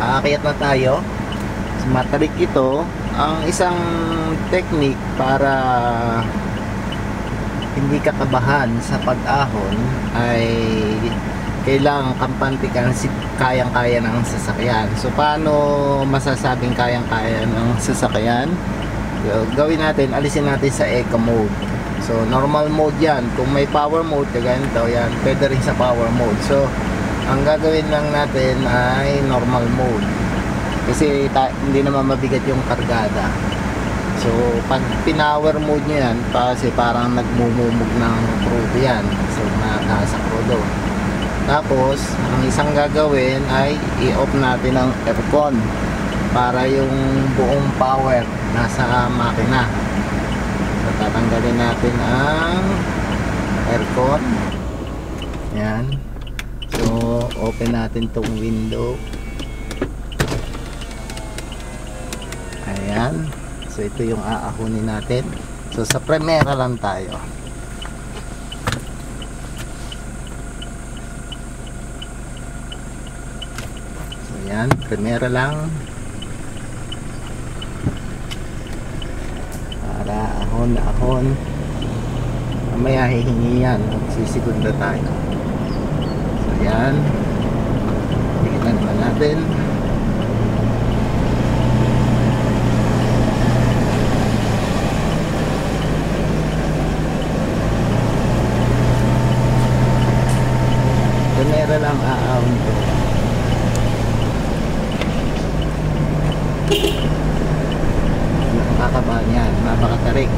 aakyat na tayo. Matarik ito. Ang isang technique para hindi ka kabahan sa pag-ahon ay kailangan kampante ka kayang-kaya ng sasakyan. So paano masasabing kayang-kaya ng sasakyan? Gawin natin, alisin natin sa eco mode. So normal mode yan. Kung may power mode, ganito yan, pwede rin sa power mode. So ang gagawin lang natin ay normal mode, kasi hindi naman mabigat yung kargada. So pag pinower mode nyo yan, kasi parang nagmumumog ng crudo yan. So nakasa crudo. Tapos ang isang gagawin ay i-off natin ang aircon para yung buong power nasa makina. So tatanggalin natin ang aircon. Yan. So open natin tong window. Ayan. So ito yung aahunin natin. So sa Primera lang tayo. So yan, Primera lang. Para ahon. Mamaya hihingi yan. Magsisigunda tayo. So yan. Tingnan naman natin. Primera lang aahon ko. Nakakabahan yan, mapakatarik.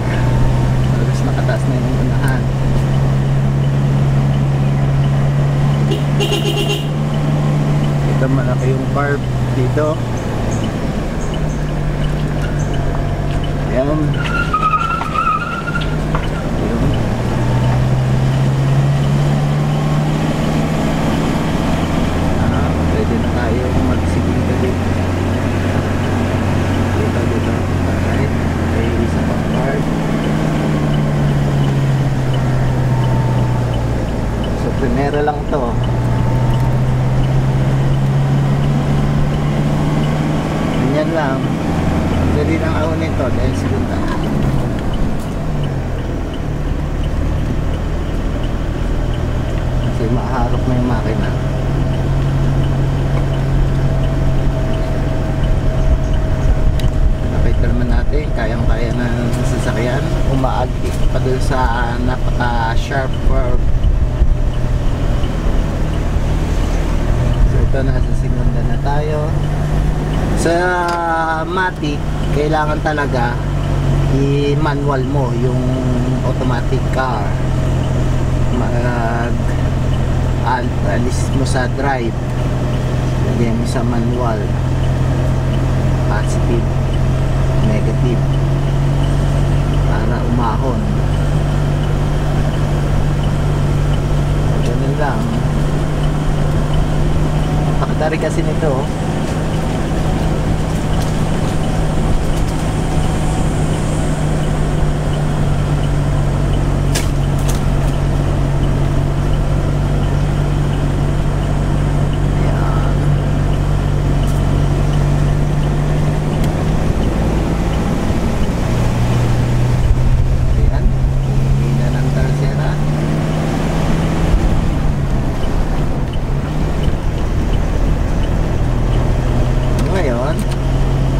Tapos nakataas na yung unahan. Ito malaki yung carb dito. Ayan. Pwede na tayo magsiging ka dito. Dito. Alright. May isa pang card. So, Primera lang to. Ganyan lang. Dali lang ako nito dahil segunda. Kasi maharap na yung makina. Kayang-kaya ng sasakyan, umaagi pa dun sa napaka-sharp curve. So ito, nasa segunda na tayo. Sa Matic, kailangan talaga i-manual mo yung automatic car. Alis mo sa drive, lagyan mo sa manual, positive, negative, para umahon. Ganun lang. Pakatari kasi nito.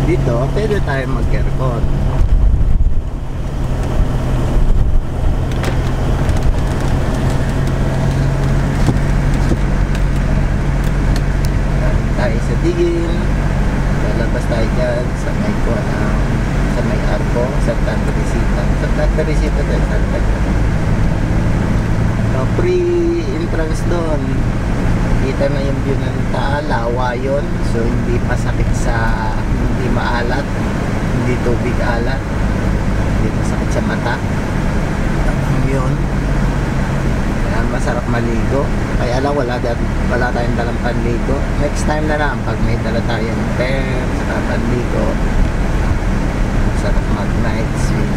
Dito, pwede tayo mag-aircon. Tayo sa digil. Lalabas tayo dyan sa may sa may Arco, Santa Teresita. Santa Teresita tayo, Santa Teresita. Pre-entrance doon, kita na yung view ng Lawa yun. So hindi masakit hindi maalat, hindi tubig alat, hindi masakit sa mata. Yun, kaya masarap maligo. Kaya lang wala tayong dalang panligo. Next time na lang pag may dala tayong tent sa panligo. Masarap mag night swim.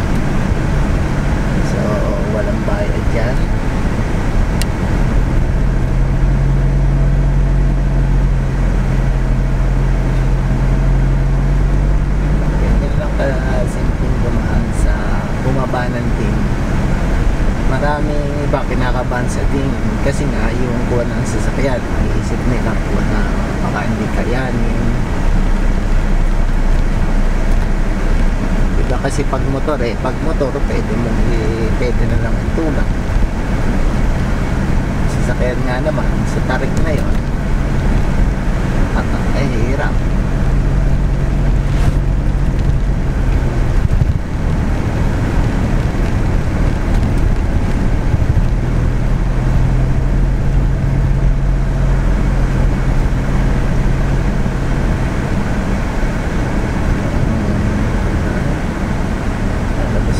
So walang bayad dyan. mahirapan sa tingin kasi nga yung kuha ng sasakyan iisip nila kuha na baka hindi kayanin. Diba kasi pag motor pwede na lang itulak. Sasakyan nga naman sa tarik na yon at ay hirap.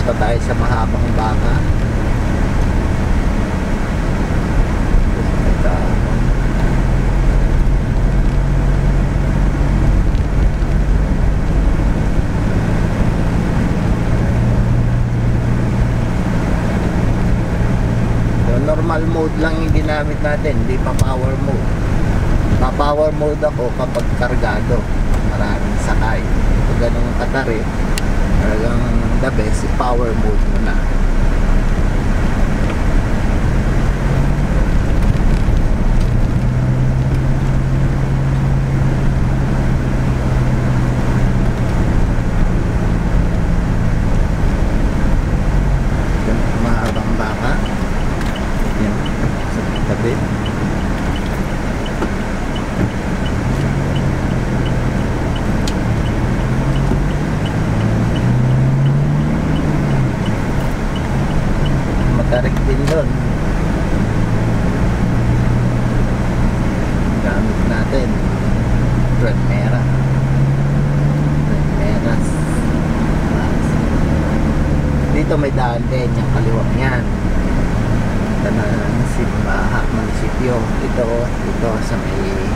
Pa tayo sa mahabang baka. So, normal mode lang yung ginamit natin, hindi pa power mode. Pa power mode ako kapag kargado, maraming sakay. Kung ganun katarik, talagang the best power mode mo na. Mahabang baka yan sa tabi. Matarik din doon. Gamit natin Primera dito may daan din yung kaliwang yan. Ito na Simbaha Munisipyo. Ito sa may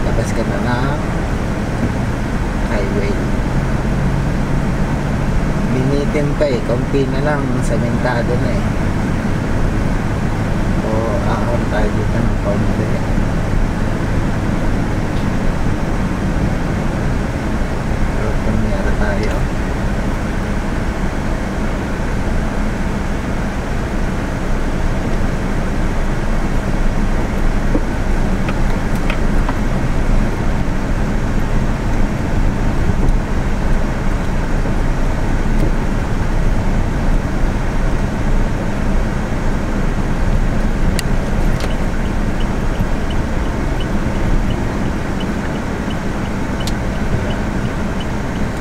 labas ka na ng highway. Linitin pa kaunti na lang, sementado na o ahon tayo dito ng kaunti. Pero pumiyara tayo.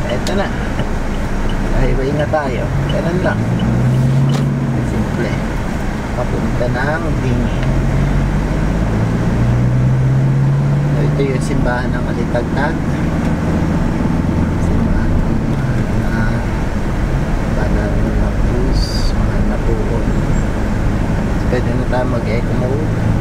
Ito na, highway na tayo. Ganun lang, simple. Papunta ng Dingin. So, ito yung simbahan ng Alitagtag, simbahan ng Banal na Cruz, Mahal na Puhon. So, pwede na tayo mag-eco mode.